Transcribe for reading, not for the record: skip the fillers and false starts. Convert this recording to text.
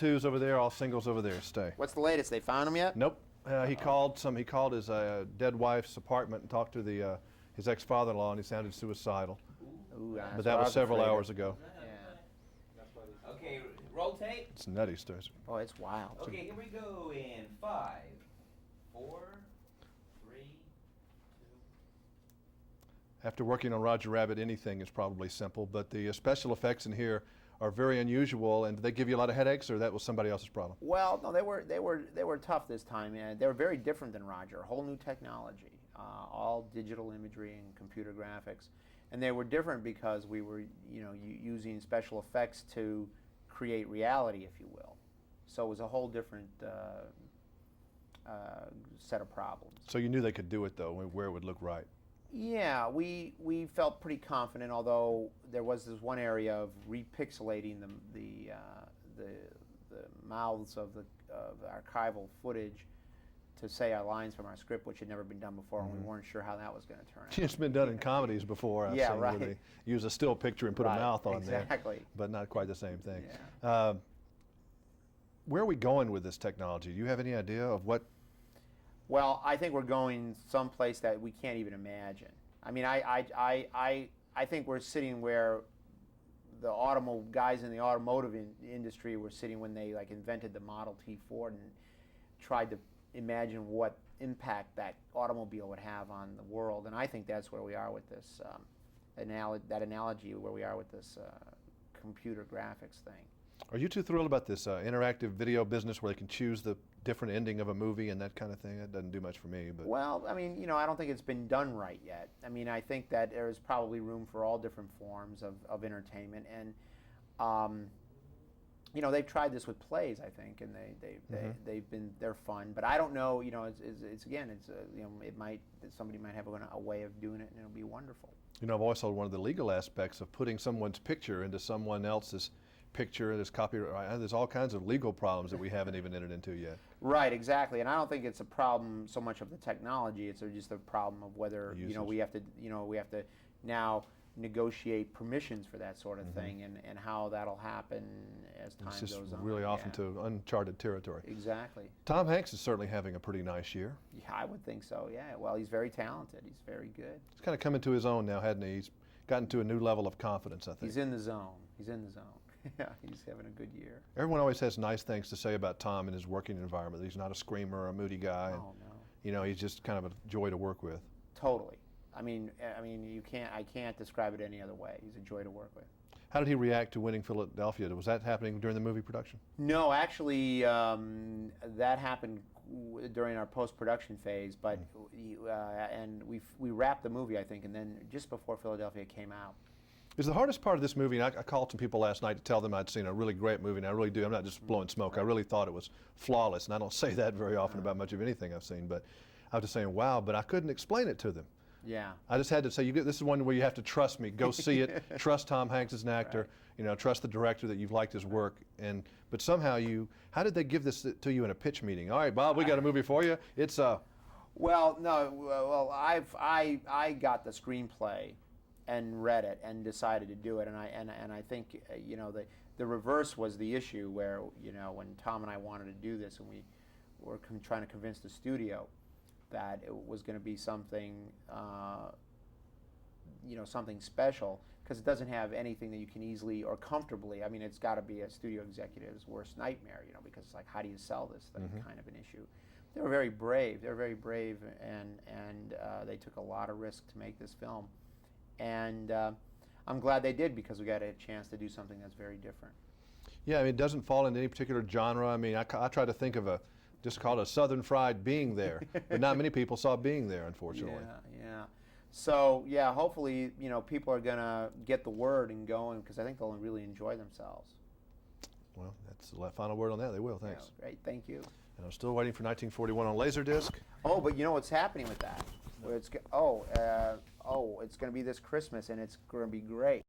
twos over there, all singles over there. Stay. What's the latest? They found him yet? Nope. He called his dead wife's apartment and talked to his ex-father-in-law, and he sounded suicidal. Ooh, But that was several hours ago. Yeah. Okay, roll tape. It's nutty, Stuart. Oh, it's wild. Okay, here we go in 5, 4, 3, 2. After working on Roger Rabbit, anything is probably simple, but the special effects in here are very unusual. And did they give you a lot of headaches, or that was somebody else's problem? Well, no, they were tough this time, and they were very different than Roger. A whole new technology, all digital imagery and computer graphics, and they were different because we were, using special effects to create reality, if you will. So it was a whole different set of problems. So you knew they could do it, though, where it would look right. Yeah, we felt pretty confident, although there was this one area of repixelating the mouths of the archival footage to say our lines from our script, which had never been done before, and we weren't sure how that was going to turn out. It's been done in comedies before. I've seen where they use a still picture and put a mouth on there. Exactly. But not quite the same thing. Yeah. Where are we going with this technology? Do you have any idea of what? Well, I think we're going someplace that we can't even imagine. I mean, I think we're sitting where the guys in the automotive industry were sitting when they invented the Model T Ford and tried to imagine what impact that automobile would have on the world. And I think that's where we are with this analogy where we are with this computer graphics thing. Are you too thrilled about this interactive video business where they can choose the different ending of a movie and that kind of thing? That doesn't do much for me. But well, I mean, I don't think it's been done right yet. I mean, I think that there is probably room for all different forms of entertainment, and they've tried this with plays, I think, and they're fun. But I don't know. Somebody might have a way of doing it, and it'll be wonderful. I've always thought one of the legal aspects of putting someone's picture into someone else's picture, there's copyright, there's all kinds of legal problems that we haven't even entered into yet. Right, exactly, and I don't think it's a problem so much of the technology. It's just a problem of whether we have to now negotiate permissions for that sort of thing, and how that'll happen as time goes on. It's just really off into uncharted territory. Exactly. Tom Hanks is certainly having a pretty nice year. Yeah, I would think so. Yeah. Well, he's very talented. He's very good. He's kind of come into his own now, hasn't he? He's gotten to a new level of confidence, I think. He's in the zone. Yeah, he's having a good year. Everyone always has nice things to say about Tom and his working environment. He's not a screamer or a moody guy. Oh, no. He's just kind of a joy to work with. Totally. I mean, I can't describe it any other way. He's a joy to work with. How did he react to winning Philadelphia? Was that happening during the movie production? No, actually, that happened during our post-production phase, but and we wrapped the movie, I think, and then just before Philadelphia came out. Is the hardest part of this movie, and I called some people last night to tell them I'd seen a really great movie, and I really do. I'm not just blowing smoke. I really thought it was flawless, and I don't say that very often about much of anything I've seen, but I was just saying, wow, but I couldn't explain it to them. Yeah. I just had to say, this is one where you have to trust me. Go see it. Trust Tom Hanks as an actor. Right. Trust the director that you've liked his work. But somehow how did they give this to you in a pitch meeting? All right, Bob, we got a movie for you. It's Well, no. Well, I got the screenplay and read it and decided to do it, and I think the reverse was the issue where when Tom and I wanted to do this and we were trying to convince the studio that it was going to be something something special, because it doesn't have anything that you can easily or comfortably. I mean, it's got to be a studio executive's worst nightmare, because it's like, how do you sell this thing? Kind of an issue. They were very brave. And they took a lot of risk to make this film. And I'm glad they did, because we got a chance to do something that's very different. Yeah, I mean, it doesn't fall into any particular genre. I mean, I try to think of just call it a Southern Fried Being There, but not many people saw Being There, unfortunately. Yeah. So, yeah, hopefully, people are going to get the word and go, because I think they'll really enjoy themselves. Well, that's the final word on that. They will. Thanks. Yeah, great. Thank you. And I'm still waiting for 1941 on Laserdisc. Oh, but you know what's happening with that? Where it's going to be this Christmas, and it's going to be great.